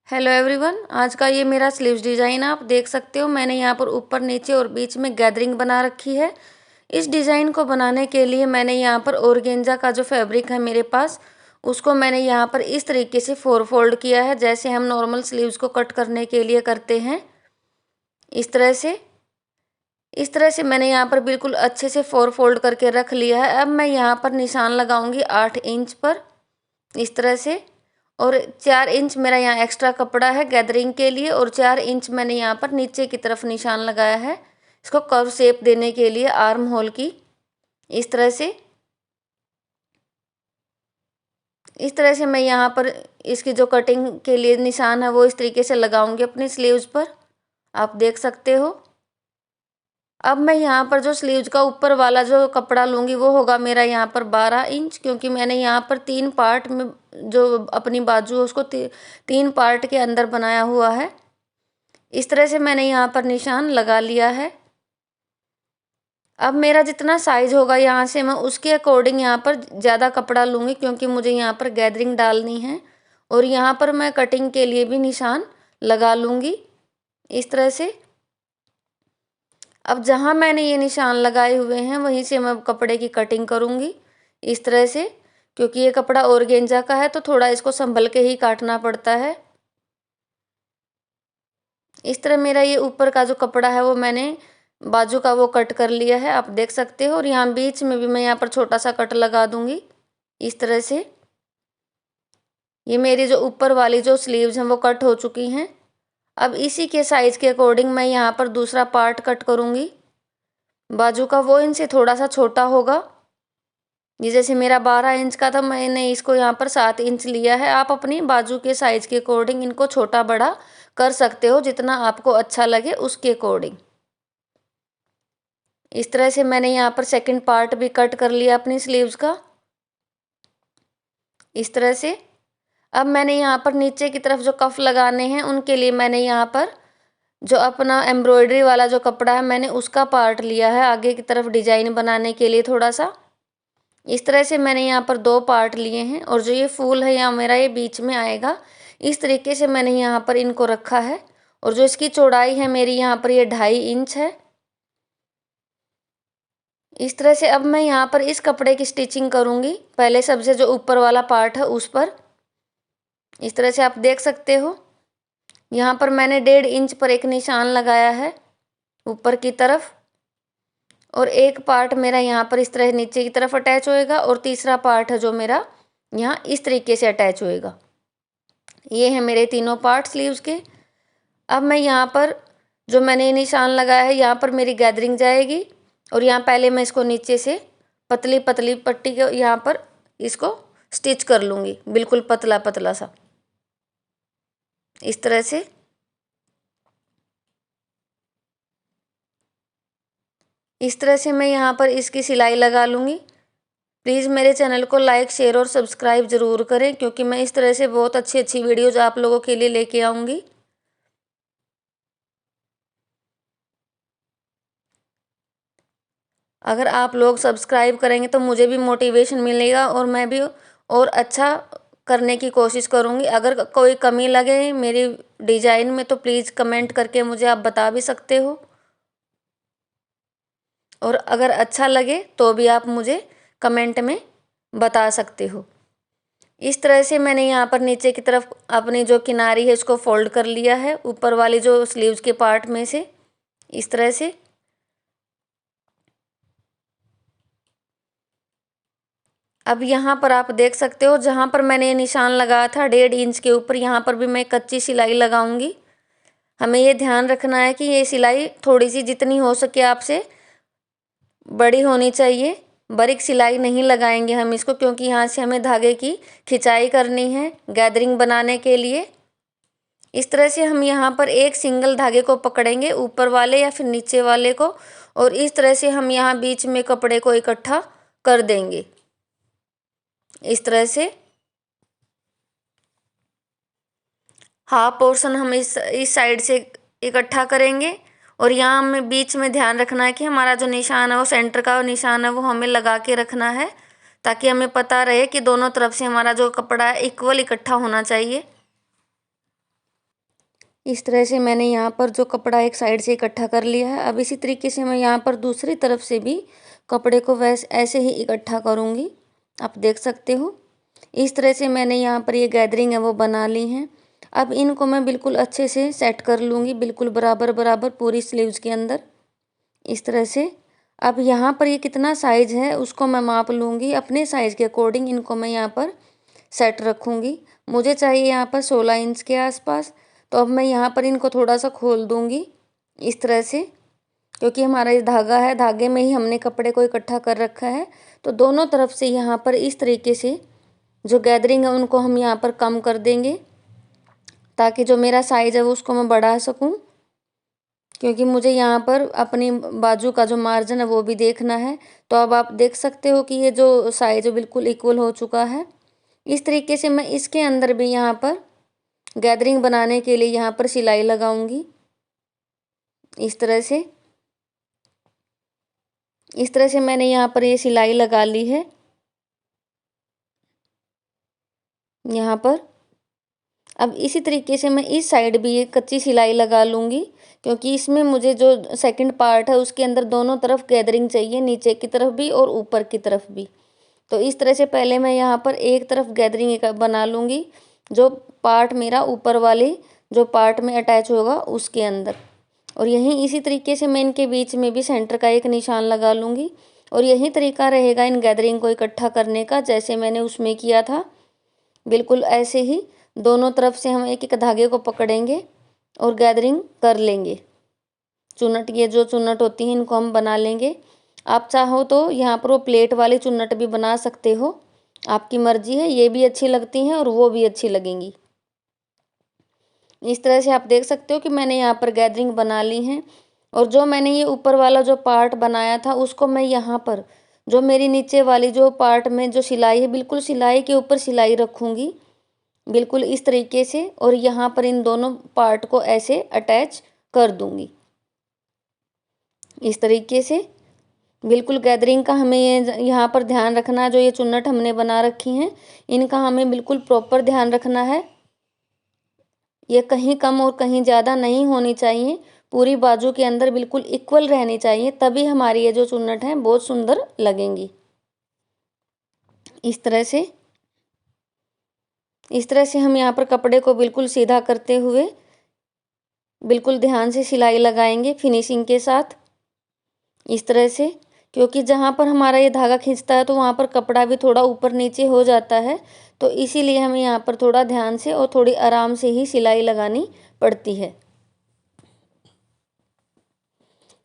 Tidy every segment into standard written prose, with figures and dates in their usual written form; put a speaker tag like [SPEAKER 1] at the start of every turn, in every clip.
[SPEAKER 1] Hello everyone, आज का ये मेरा स्लीव्स डिज़ाइन आप देख सकते हो। मैंने यहाँ पर ऊपर नीचे और बीच में गैदरिंग बना रखी है। इस डिज़ाइन को बनाने के लिए मैंने यहाँ पर ऑर्गेन्जा का जो फैब्रिक है मेरे पास, उसको मैंने यहाँ पर इस तरीके से 4 फोल्ड किया है, जैसे हम नॉर्मल स्लीव्स को कट करने के लिए करते हैं। इस तरह से मैंने यहाँ पर बिल्कुल अच्छे से 4 फोल्ड करके रख लिया है। अब मैं यहाँ पर निशान लगाऊंगी 8 इंच पर, इस तरह से। और 4 इंच मेरा यहाँ एक्स्ट्रा कपड़ा है गैदरिंग के लिए, और 4 इंच मैंने यहाँ पर नीचे की तरफ निशान लगाया है इसको कर्व शेप देने के लिए आर्म होल की। इस तरह से मैं यहाँ पर इसकी जो कटिंग के लिए निशान है वो इस तरीके से लगाऊंगी अपनी स्लीव्स पर, आप देख सकते हो। अब मैं यहाँ पर जो स्लीव्स का ऊपर वाला जो कपड़ा लूँगी वो होगा मेरा यहाँ पर 12 इंच, क्योंकि मैंने यहाँ पर 3 पार्ट में जो अपनी बाजू है उसको 3 पार्ट के अंदर बनाया हुआ है। इस तरह से मैंने यहाँ पर निशान लगा लिया है। अब मेरा जितना साइज होगा यहाँ से मैं उसके अकॉर्डिंग यहाँ पर ज़्यादा कपड़ा लूँगी, क्योंकि मुझे यहाँ पर गैदरिंग डालनी है। और यहाँ पर मैं कटिंग के लिए भी निशान लगा लूँगी इस तरह से। अब जहाँ मैंने ये निशान लगाए हुए हैं वहीं से मैं कपड़े की कटिंग करूँगी इस तरह से, क्योंकि ये कपड़ा ऑर्गेन्जा का है तो थोड़ा इसको संभल के ही काटना पड़ता है। इस तरह मेरा ये ऊपर का जो कपड़ा है वो मैंने बाजू का वो कट कर लिया है, आप देख सकते हो। और यहाँ बीच में भी मैं यहाँ पर छोटा सा कट लगा दूँगी इस तरह से। ये मेरी जो ऊपर वाली जो स्लीव्स हैं वो कट हो चुकी हैं। अब इसी के साइज़ के अकॉर्डिंग मैं यहाँ पर दूसरा पार्ट कट करूँगी बाजू का, वो इनसे थोड़ा सा छोटा होगा। ये जैसे मेरा 12 इंच का था, मैंने इसको यहाँ पर 7 इंच लिया है। आप अपनी बाजू के साइज़ के अकॉर्डिंग इनको छोटा बड़ा कर सकते हो, जितना आपको अच्छा लगे उसके अकॉर्डिंग। इस तरह से मैंने यहाँ पर सेकंड पार्ट भी कट कर लिया अपनी स्लीव्स का इस तरह से। अब मैंने यहाँ पर नीचे की तरफ जो कफ लगाने हैं उनके लिए मैंने यहाँ पर जो अपना एम्ब्रॉयडरी वाला जो कपड़ा है मैंने उसका पार्ट लिया है आगे की तरफ डिजाइन बनाने के लिए थोड़ा सा। इस तरह से मैंने यहाँ पर 2 पार्ट लिए हैं, और जो ये फूल है यहाँ मेरा ये बीच में आएगा। इस तरीके से मैंने यहाँ पर इनको रखा है। और जो इसकी चौड़ाई है मेरी यहाँ पर ये 2.5 इंच है इस तरह से। अब मैं यहाँ पर इस कपड़े की स्टिचिंग करूँगी, पहले सबसे जो ऊपर वाला पार्ट है उस पर। इस तरह से आप देख सकते हो यहाँ पर मैंने 1.5 इंच पर एक निशान लगाया है ऊपर की तरफ, और एक पार्ट मेरा यहाँ पर इस तरह नीचे की तरफ अटैच होएगा, और तीसरा पार्ट है जो मेरा यहाँ इस तरीके से अटैच होएगा। ये है मेरे तीनों पार्ट स्लीव्स के। अब मैं यहाँ पर जो मैंने निशान लगाया है यहाँ पर मेरी गैदरिंग जाएगी, और यहाँ पहले मैं इसको नीचे से पतली पतली पट्टी के यहाँ पर इसको स्टिच कर लूँगी, बिल्कुल पतला पतला सा इस तरह से। इस तरह से मैं यहाँ पर इसकी सिलाई लगा लूँगी। प्लीज़ मेरे चैनल को लाइक शेयर और सब्सक्राइब ज़रूर करें, क्योंकि मैं इस तरह से बहुत अच्छी अच्छी वीडियोज़ आप लोगों के लिए लेके आऊँगी। अगर आप लोग सब्सक्राइब करेंगे तो मुझे भी मोटिवेशन मिलेगा, और मैं भी और अच्छा करने की कोशिश करूँगी। अगर कोई कमी लगे मेरी डिज़ाइन में तो प्लीज़ कमेंट करके मुझे आप बता भी सकते हो, और अगर अच्छा लगे तो भी आप मुझे कमेंट में बता सकते हो। इस तरह से मैंने यहाँ पर नीचे की तरफ अपनी जो किनारी है इसको फोल्ड कर लिया है ऊपर वाली जो स्लीव्स के पार्ट में से इस तरह से। अब यहाँ पर आप देख सकते हो जहाँ पर मैंने ये निशान लगाया था 1.5 इंच के ऊपर, यहाँ पर भी मैं कच्ची सिलाई लगाऊंगी। हमें ये ध्यान रखना है कि ये सिलाई थोड़ी सी जितनी हो सके आपसे बड़ी होनी चाहिए। बारीक सिलाई नहीं लगाएंगे हम इसको, क्योंकि यहाँ से हमें धागे की खिंचाई करनी है गैदरिंग बनाने के लिए। इस तरह से हम यहाँ पर एक सिंगल धागे को पकड़ेंगे, ऊपर वाले या फिर नीचे वाले को, और इस तरह से हम यहाँ बीच में कपड़े को इकट्ठा कर देंगे इस तरह से। हाफ पोर्शन हम इस साइड से इकट्ठा करेंगे, और यहाँ हमें बीच में ध्यान रखना है कि हमारा जो निशान है वो सेंटर का निशान है वो हमें लगा के रखना है, ताकि हमें पता रहे कि दोनों तरफ से हमारा जो कपड़ा है इक्वल इकट्ठा होना चाहिए। इस तरह से मैंने यहाँ पर जो कपड़ा एक साइड से इकट्ठा कर लिया है। अब इसी तरीके से मैं यहाँ पर दूसरी तरफ से भी कपड़े को ऐसे ही इकट्ठा करूँगी। आप देख सकते हो इस तरह से मैंने यहाँ पर ये गैदरिंग है वो बना ली है। अब इनको मैं बिल्कुल अच्छे से सेट कर लूँगी, बिल्कुल बराबर बराबर पूरी स्लीव्स के अंदर इस तरह से। अब यहाँ पर ये कितना साइज़ है उसको मैं माप लूँगी, अपने साइज़ के अकॉर्डिंग इनको मैं यहाँ पर सेट रखूँगी। मुझे चाहिए यहाँ पर 16 इंच के आसपास। तो अब मैं यहाँ पर इनको थोड़ा सा खोल दूँगी इस तरह से, क्योंकि हमारा ये धागा है, धागे में ही हमने कपड़े को इकट्ठा कर रखा है। तो दोनों तरफ से यहाँ पर इस तरीके से जो गैदरिंग है उनको हम यहाँ पर कम कर देंगे, ताकि जो मेरा साइज़ है वो उसको मैं बढ़ा सकूँ, क्योंकि मुझे यहाँ पर अपनी बाजू का जो मार्जिन है वो भी देखना है। तो अब आप देख सकते हो कि ये जो साइज़ है बिल्कुल इक्वल हो चुका है। इस तरीके से मैं इसके अंदर भी यहाँ पर गैदरिंग बनाने के लिए यहाँ पर सिलाई लगाऊंगी इस तरह से। इस तरह से मैंने यहाँ पर ये सिलाई लगा ली है यहाँ पर। अब इसी तरीके से मैं इस साइड भी एक कच्ची सिलाई लगा लूँगी, क्योंकि इसमें मुझे जो सेकंड पार्ट है उसके अंदर दोनों तरफ गैदरिंग चाहिए, नीचे की तरफ भी और ऊपर की तरफ भी। तो इस तरह से पहले मैं यहाँ पर एक तरफ गैदरिंग बना लूँगी, जो पार्ट मेरा ऊपर वाले जो पार्ट में अटैच होगा उसके अंदर। और यहीं इसी तरीके से मैं इनके बीच में भी सेंटर का एक निशान लगा लूँगी। और यही तरीका रहेगा इन गैदरिंग को इकट्ठा करने का, जैसे मैंने उसमें किया था। बिल्कुल ऐसे ही दोनों तरफ से हम एक एक धागे को पकड़ेंगे और गैदरिंग कर लेंगे। चुन्नट, ये जो चुन्नट होती हैं इनको हम बना लेंगे। आप चाहो तो यहाँ पर वो प्लेट वाली चुन्नट भी बना सकते हो, आपकी मर्जी है। ये भी अच्छी लगती हैं और वो भी अच्छी लगेंगी। इस तरह से आप देख सकते हो कि मैंने यहाँ पर गैदरिंग बना ली है। और जो मैंने ये ऊपर वाला जो पार्ट बनाया था उसको मैं यहाँ पर जो मेरी नीचे वाली जो पार्ट में जो सिलाई है, बिल्कुल सिलाई के ऊपर सिलाई रखूँगी, बिल्कुल इस तरीके से। और यहाँ पर इन दोनों पार्ट को ऐसे अटैच कर दूँगी इस तरीके से। बिल्कुल गैदरिंग का हमें ये यहाँ पर ध्यान रखना है, जो ये चुन्नट हमने बना रखी हैं इनका हमें बिल्कुल प्रॉपर ध्यान रखना है। ये कहीं कम और कहीं ज़्यादा नहीं होनी चाहिए, पूरी बाजू के अंदर बिल्कुल इक्वल रहनी चाहिए, तभी हमारी ये जो चुन्नट हैं बहुत सुंदर लगेंगी। इस तरह से हम यहाँ पर कपड़े को बिल्कुल सीधा करते हुए बिल्कुल ध्यान से सिलाई लगाएंगे फिनिशिंग के साथ इस तरह से। क्योंकि जहाँ पर हमारा ये धागा खींचता है तो वहाँ पर कपड़ा भी थोड़ा ऊपर नीचे हो जाता है, तो इसीलिए हमें यहाँ पर थोड़ा ध्यान से और थोड़ी आराम से ही सिलाई लगानी पड़ती है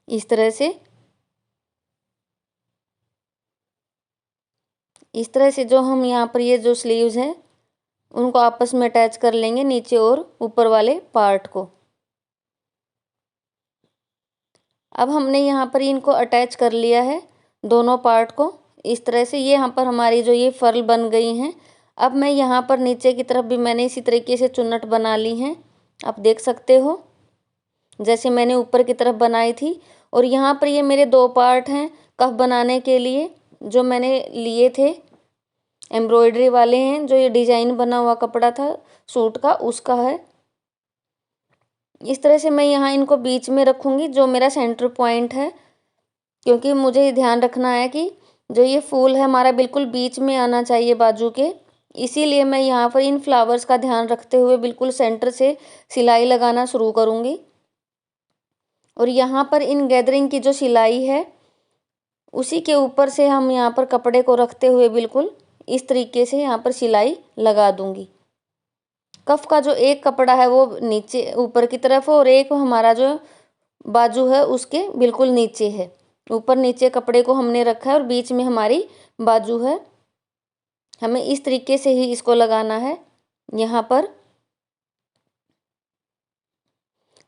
[SPEAKER 1] इस तरह से। इस तरह से जो हम यहाँ पर ये जो स्लीव्स हैं उनको आपस में अटैच कर लेंगे, नीचे और ऊपर वाले पार्ट को। अब हमने यहाँ पर इनको अटैच कर लिया है दोनों पार्ट को इस तरह से। ये यहाँ पर हमारी जो ये फर्ल बन गई हैं। अब मैं यहाँ पर नीचे की तरफ भी मैंने इसी तरीके से चुन्नट बना ली हैं, आप देख सकते हो, जैसे मैंने ऊपर की तरफ बनाई थी। और यहाँ पर ये मेरे दो पार्ट हैं कफ बनाने के लिए, जो मैंने लिए थे एम्ब्रॉयडरी वाले हैं। जो ये डिजाइन बना हुआ कपड़ा था सूट का उसका है। इस तरह से मैं यहाँ इनको बीच में रखूँगी, जो मेरा सेंटर पॉइंट है, क्योंकि मुझे ये ध्यान रखना है कि जो ये फूल है हमारा बिल्कुल बीच में आना चाहिए बाजू के। इसीलिए मैं यहाँ पर इन फ्लावर्स का ध्यान रखते हुए बिल्कुल सेंटर से सिलाई लगाना शुरू करूँगी। और यहाँ पर इन गैदरिंग की जो सिलाई है उसी के ऊपर से हम यहाँ पर कपड़े को रखते हुए बिल्कुल इस तरीके से यहाँ पर सिलाई लगा दूँगी। कफ का जो एक कपड़ा है वो नीचे ऊपर की तरफ है और एक हमारा जो बाजू है उसके बिल्कुल नीचे है। ऊपर नीचे कपड़े को हमने रखा है और बीच में हमारी बाजू है। हमें इस तरीके से ही इसको लगाना है यहाँ पर,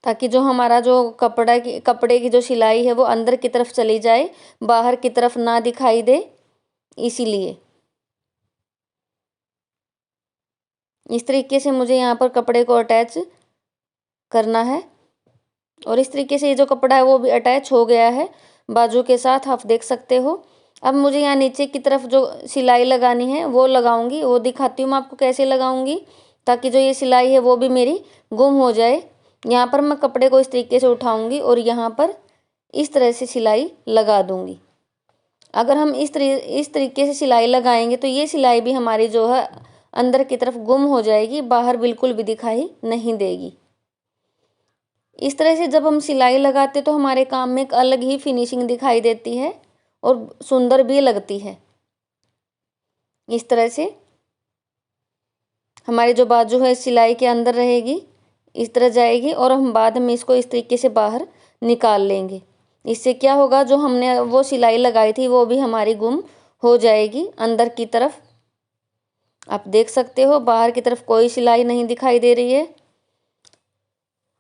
[SPEAKER 1] ताकि जो हमारा जो कपड़े की जो सिलाई है वो अंदर की तरफ चली जाए, बाहर की तरफ ना दिखाई दे, इसीलिए। इस तरीके से मुझे यहाँ पर कपड़े को अटैच करना है। और इस तरीके से ये जो कपड़ा है वो भी अटैच हो गया है बाजू के साथ, आप देख सकते हो। अब मुझे यहाँ नीचे की तरफ जो सिलाई लगानी है वो लगाऊंगी, वो दिखाती हूँ मैं आपको कैसे लगाऊंगी, ताकि जो ये सिलाई है वो भी मेरी गुम हो जाए। यहाँ पर मैं कपड़े को इस तरीके से उठाऊंगी और यहाँ पर इस तरह से सिलाई लगा दूंगी। अगर हम इस तरीके से सिलाई लगाएंगे तो ये सिलाई भी हमारी जो है अंदर की तरफ गुम हो जाएगी, बाहर बिल्कुल भी दिखाई नहीं देगी। इस तरह से जब हम सिलाई लगाते तो हमारे काम में एक अलग ही फिनिशिंग दिखाई देती है और सुंदर भी लगती है। इस तरह से हमारी जो बाजू है सिलाई के अंदर रहेगी, इस तरह जाएगी और हम बाद में इसको इस तरीके से बाहर निकाल लेंगे। इससे क्या होगा, जो हमने वो सिलाई लगाई थी वो भी हमारी गुम हो जाएगी अंदर की तरफ। आप देख सकते हो बाहर की तरफ कोई सिलाई नहीं दिखाई दे रही है।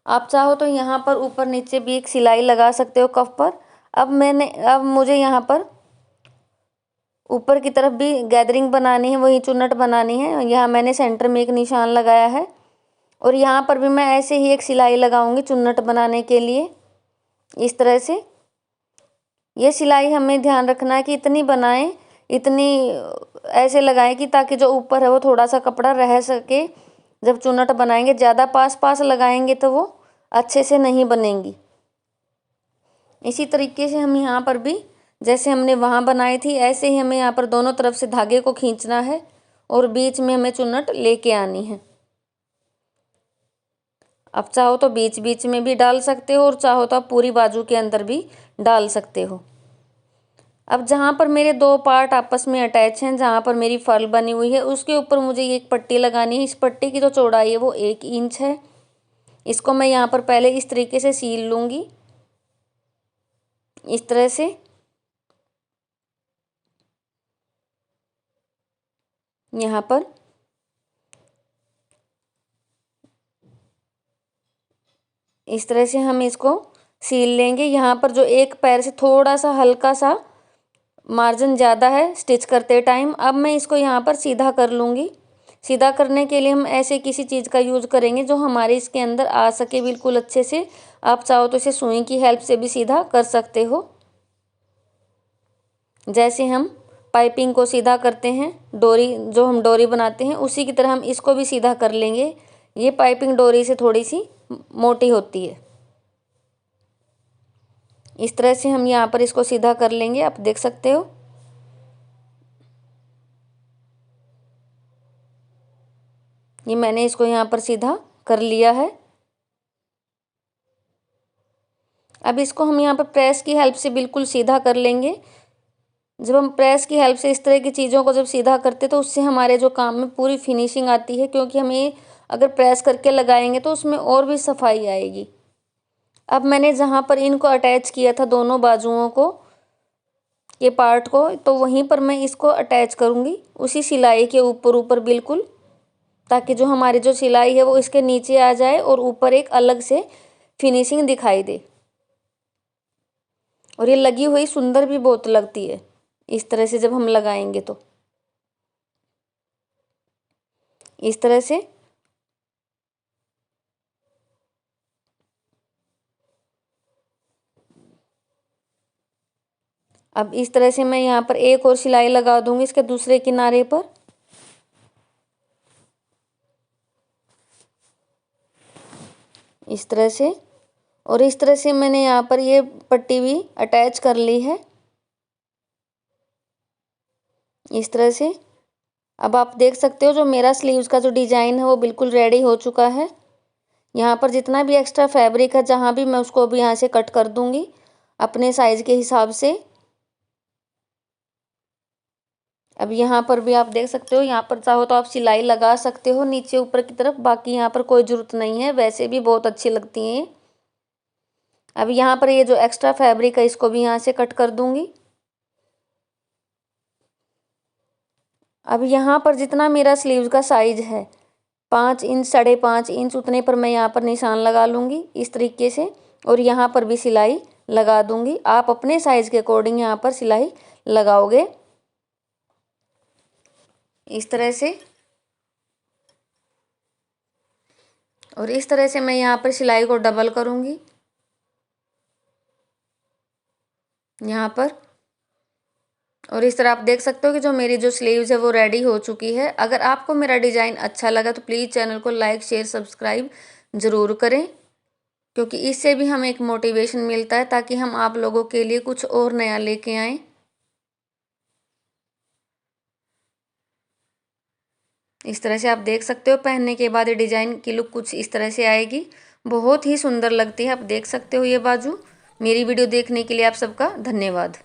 [SPEAKER 1] आप चाहो तो यहाँ पर ऊपर नीचे भी एक सिलाई लगा सकते हो कफ पर। अब मुझे यहाँ पर ऊपर की तरफ भी गैदरिंग बनानी है, वही चुन्नट बनानी है। यहाँ मैंने सेंटर में एक निशान लगाया है और यहाँ पर भी मैं ऐसे ही एक सिलाई लगाऊंगी चुन्नट बनाने के लिए। इस तरह से ये सिलाई हमें ध्यान रखना है कि इतनी बनाएं, इतनी ऐसे लगाएं कि ताकि जो ऊपर है वो थोड़ा सा कपड़ा रह सके। जब चुन्नट बनाएंगे ज़्यादा पास पास लगाएंगे तो वो अच्छे से नहीं बनेंगी। इसी तरीके से हम यहाँ पर भी जैसे हमने वहाँ बनाई थी ऐसे ही हमें यहाँ पर दोनों तरफ से धागे को खींचना है और बीच में हमें चुन्नट लेके आनी है। आप चाहो तो बीच बीच में भी डाल सकते हो और चाहो तो आप पूरी बाजू के अंदर भी डाल सकते हो। अब जहाँ पर मेरे दो पार्ट आपस में अटैच हैं, जहाँ पर मेरी फर्ल बनी हुई है उसके ऊपर मुझे एक पट्टी लगानी है। इस पट्टी की जो चौड़ाई है वो 1 इंच है। इसको मैं यहाँ पर पहले इस तरीके से सील लूँगी, इस तरह से। यहाँ पर इस तरह से हम इसको सील लेंगे। यहाँ पर जो एक पैर से थोड़ा सा हल्का सा मार्जिन ज़्यादा है स्टिच करते टाइम, अब मैं इसको यहाँ पर सीधा कर लूँगी। सीधा करने के लिए हम ऐसे किसी चीज़ का यूज़ करेंगे जो हमारे इसके अंदर आ सके बिल्कुल अच्छे से। आप चाहो तो इसे सुई की हेल्प से भी सीधा कर सकते हो। जैसे हम पाइपिंग को सीधा करते हैं, डोरी जो हम डोरी बनाते हैं उसी की तरह हम इसको भी सीधा कर लेंगे। ये पाइपिंग डोरी से थोड़ी सी मोटी होती है। इस तरह से हम यहाँ पर इसको सीधा कर लेंगे, आप देख सकते हो। ये मैंने इसको यहाँ पर सीधा कर लिया है। अब इसको हम यहाँ पर प्रेस की हेल्प से बिल्कुल सीधा कर लेंगे। जब हम प्रेस की हेल्प से इस तरह की चीज़ों को जब सीधा करते तो उससे हमारे जो काम में पूरी फिनिशिंग आती है, क्योंकि हम ये अगर प्रेस करके लगाएंगे तो उसमें और भी सफाई आएगी। अब मैंने जहाँ पर इनको अटैच किया था दोनों बाजुओं को, ये पार्ट को, तो वहीं पर मैं इसको अटैच करूँगी उसी सिलाई के ऊपर बिल्कुल, ताकि जो हमारी जो सिलाई है वो इसके नीचे आ जाए और ऊपर एक अलग से फिनिशिंग दिखाई दे। और ये लगी हुई सुंदर भी बहुत लगती है इस तरह से जब हम लगाएंगे तो। इस तरह से अब इस तरह से मैं यहाँ पर एक और सिलाई लगा दूंगी इसके दूसरे किनारे पर। इस तरह से, और इस तरह से मैंने यहाँ पर ये पट्टी भी अटैच कर ली है इस तरह से। अब आप देख सकते हो जो मेरा स्लीव्स का जो डिज़ाइन है वो बिल्कुल रेडी हो चुका है। यहाँ पर जितना भी एक्स्ट्रा फैब्रिक है जहाँ भी, मैं उसको भी यहाँ से कट कर दूँगी अपने साइज़ के हिसाब से। अब यहाँ पर भी आप देख सकते हो, यहाँ पर चाहो तो आप सिलाई लगा सकते हो नीचे ऊपर की तरफ, बाकी यहाँ पर कोई ज़रूरत नहीं है, वैसे भी बहुत अच्छी लगती हैं। अब यहाँ पर ये जो एक्स्ट्रा फैब्रिक है इसको भी यहाँ से कट कर दूँगी। अब यहाँ पर जितना मेरा स्लीव्स का साइज़ है 5 इंच 5.5 इंच, उतने पर मैं यहाँ पर निशान लगा लूँगी इस तरीके से, और यहाँ पर भी सिलाई लगा दूँगी। आप अपने साइज़ के अकॉर्डिंग यहाँ पर सिलाई लगाओगे इस तरह से। और इस तरह से मैं यहाँ पर सिलाई को डबल करूँगी यहाँ पर। और इस तरह आप देख सकते हो कि जो मेरी जो स्लीव्स है वो रेडी हो चुकी है। अगर आपको मेरा डिज़ाइन अच्छा लगा तो प्लीज़ चैनल को लाइक शेयर सब्सक्राइब ज़रूर करें। क्योंकि इससे भी हमें एक मोटिवेशन मिलता है ताकि हम आप लोगों के लिए कुछ और नया लेके आए। इस तरह से आप देख सकते हो पहनने के बाद ये डिजाइन की लुक कुछ इस तरह से आएगी। बहुत ही सुंदर लगती है, आप देख सकते हो ये बाजू। मेरी वीडियो देखने के लिए आप सबका धन्यवाद।